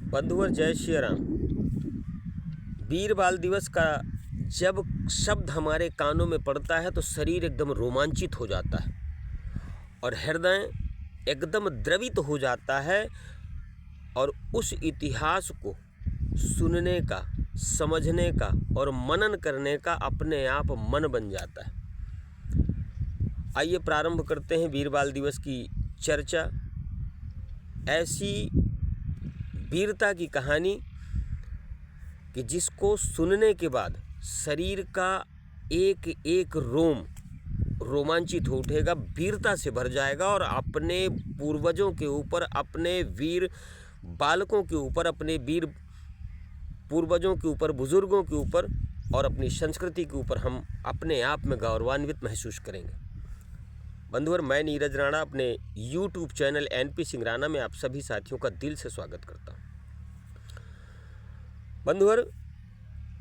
बंधुवर जय श्री राम। वीर बाल दिवस का जब शब्द हमारे कानों में पड़ता है तो शरीर एकदम रोमांचित हो जाता है और हृदय एकदम द्रवित हो जाता है और उस इतिहास को सुनने का, समझने का और मनन करने का अपने आप मन बन जाता है। आइए प्रारंभ करते हैं वीर बाल दिवस की चर्चा। ऐसी वीरता की कहानी कि जिसको सुनने के बाद शरीर का एक एक रोम रोमांचित हो उठेगा, वीरता से भर जाएगा और अपने पूर्वजों के ऊपर, अपने वीर बालकों के ऊपर, अपने वीर पूर्वजों के ऊपर, बुजुर्गों के ऊपर और अपनी संस्कृति के ऊपर हम अपने आप में गौरवान्वित महसूस करेंगे। बंधुवर, मैं नीरज राणा अपने YouTube channel NP Singh Rana में आप सभी साथियों का दिल से स्वागत करता हूँ। बंधुवर,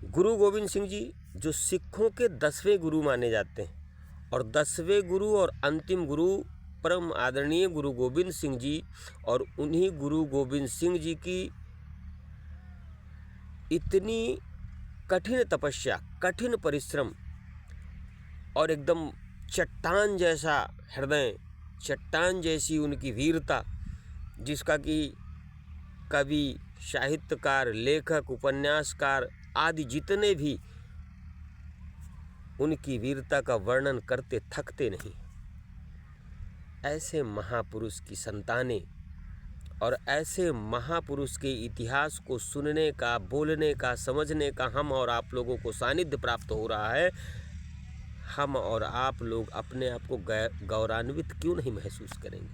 गुरु गोविंद सिंह जी जो सिखों के 10वें गुरु माने जाते हैं और 10वें गुरु और अंतिम गुरु परम आदरणीय गुरु गोविंद सिंह जी, और उन्हीं गुरु गोविंद सिंह जी की इतनी कठिन तपस्या, कठिन परिश्रम और एकदम चट्टान जैसा हृदय, चट्टान जैसी उनकी वीरता, जिसका कि कवि, साहित्यकार, लेखक, उपन्यासकार आदि जितने भी उनकी वीरता का वर्णन करते थकते नहीं। ऐसे महापुरुष की संतानें और ऐसे महापुरुष के इतिहास को सुनने का, बोलने का, समझने का हम और आप लोगों को सानिध्य प्राप्त हो रहा है। हम और आप लोग अपने आप को गौरवान्वित क्यों नहीं महसूस करेंगे,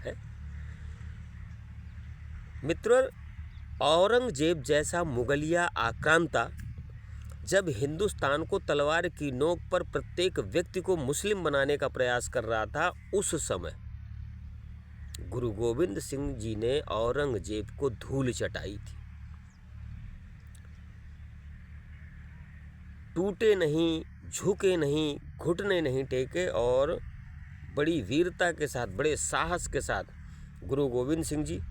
है मित्रों। औरंगजेब जैसा मुगलिया आक्रांता जब हिंदुस्तान को तलवार की नोक पर प्रत्येक व्यक्ति को मुस्लिम बनाने का प्रयास कर रहा था, उस समय गुरु गोविंद सिंह जी ने औरंगजेब को धूल चटाई थी। टूटे नहीं, झुके नहीं, घुटने नहीं टेके और बड़ी वीरता के साथ, बड़े साहस के साथ गुरु गोविंद सिंह जी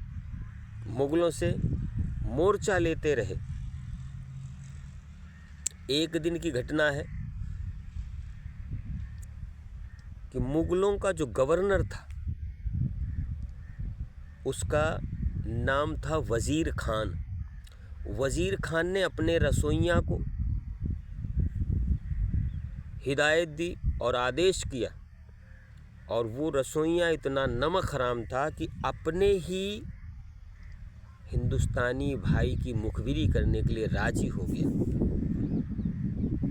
मुगलों से मोर्चा लेते रहे। एक दिन की घटना है कि मुगलों का जो गवर्नर था उसका नाम था वजीर खान। वजीर खान ने अपने रसोइया को हिदायत दी और आदेश किया, और वो रसोइया इतना नमक हराम था कि अपने ही हिंदुस्तानी भाई की मुखबिरी करने के लिए राजी हो गया।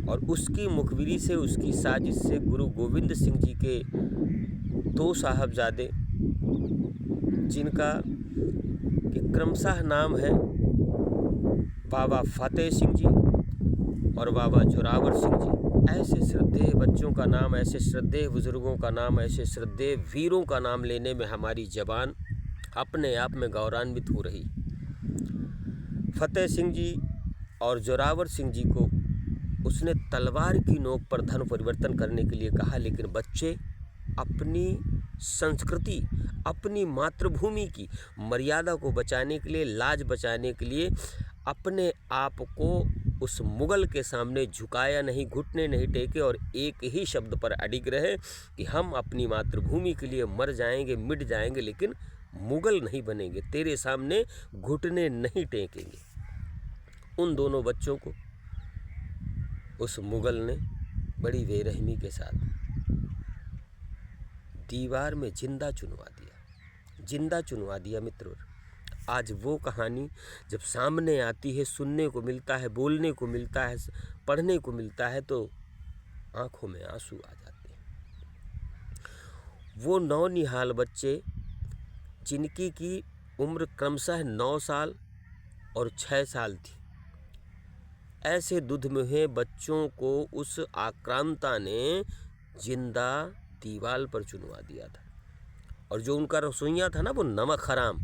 और उसकी मुखबिरी से, उसकी साजिश से गुरु गोविंद सिंह जी के दो साहबजादे, जिनका कि क्रमशः नाम है बाबा फतेह सिंह जी और बाबा जोरावर सिंह जी, ऐसे श्रद्धेय बच्चों का नाम, ऐसे श्रद्धेय बुजुर्गों का नाम, ऐसे श्रद्धेय वीरों का नाम लेने में हमारी जबान अपने आप में गौरवान्वित हो रही। फतेह सिंह जी और जोरावर सिंह जी को उसने तलवार की नोक पर धर्म परिवर्तन करने के लिए कहा, लेकिन बच्चे अपनी संस्कृति, अपनी मातृभूमि की मर्यादा को बचाने के लिए, लाज बचाने के लिए अपने आप को उस मुगल के सामने झुकाया नहीं, घुटने नहीं टेके और एक ही शब्द पर अडिग रहे कि हम अपनी मातृभूमि के लिए मर जाएंगे, मिट जाएंगे, लेकिन मुगल नहीं बनेंगे, तेरे सामने घुटने नहीं टेकेंगे। उन दोनों बच्चों को उस मुगल ने बड़ी बेरहमी के साथ दीवार में जिंदा चुनवा दिया मित्रों। आज वो कहानी जब सामने आती है, सुनने को मिलता है, बोलने को मिलता है, पढ़ने को मिलता है, तो आंखों में आंसू आ जाते हैं। वो नौनिहाल बच्चे जिनकी की उम्र क्रमशः 9 साल और 6 साल थी, ऐसे दुधमुहे बच्चों को उस आक्रांता ने जिंदा दीवार पर चुनवा दिया था। और जो उनका रसोइया था ना, वो नमक हराम,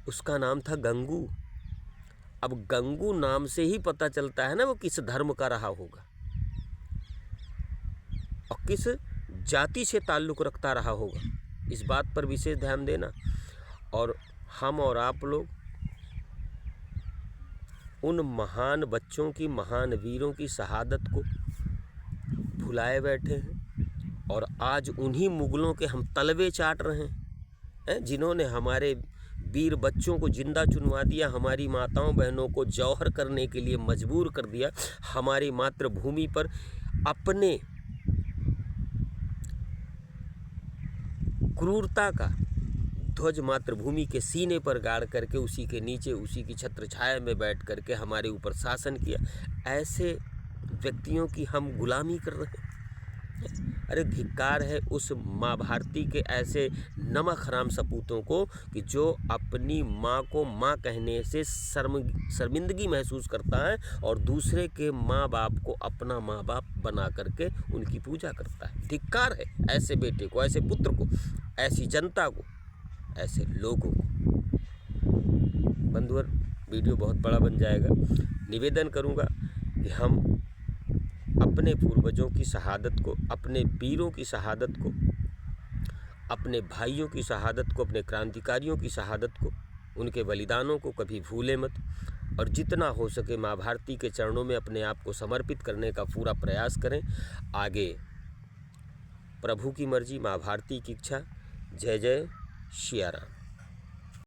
उसका नाम था गंगू। अब गंगू नाम से ही पता चलता है ना वो किस धर्म का रहा होगा और किस जाति से ताल्लुक़ रखता रहा होगा। इस बात पर विशेष ध्यान देना। और हम और आप लोग उन महान बच्चों की, महान वीरों की शहादत को भुलाए बैठे हैं और आज उन्हीं मुगलों के हम तलवे चाट रहे हैं, जिन्होंने हमारे वीर बच्चों को जिंदा चुनवा दिया, हमारी माताओं बहनों को जौहर करने के लिए मजबूर कर दिया, हमारी मातृभूमि पर अपने क्रूरता का ध्वज मातृभूमि के सीने पर गाड़ करके उसी के नीचे, उसी की छत्र छाया में बैठ करके हमारे ऊपर शासन किया। ऐसे व्यक्तियों की हम गुलामी कर रहे हैं। अरे धिक्कार है उस माँ भारती के ऐसे नमक हराम सपूतों को कि जो अपनी माँ को माँ कहने से शर्मिंदगी महसूस करता है और दूसरे के माँ बाप को अपना माँ बाप बना करके उनकी पूजा करता है। धिक्कार है ऐसे बेटे को, ऐसे पुत्र को, ऐसी जनता को, ऐसे लोगों को। बंधुवर, वीडियो बहुत बड़ा बन जाएगा। निवेदन करूँगा कि हम अपने पूर्वजों की शहादत को, अपने वीरों की शहादत को, अपने भाइयों की शहादत को, अपने क्रांतिकारियों की शहादत को, उनके बलिदानों को कभी भूले मत और जितना हो सके माँ भारती के चरणों में अपने आप को समर्पित करने का पूरा प्रयास करें। आगे प्रभु की मर्जी, माँ भारती की इच्छा। जय जय सिया राम।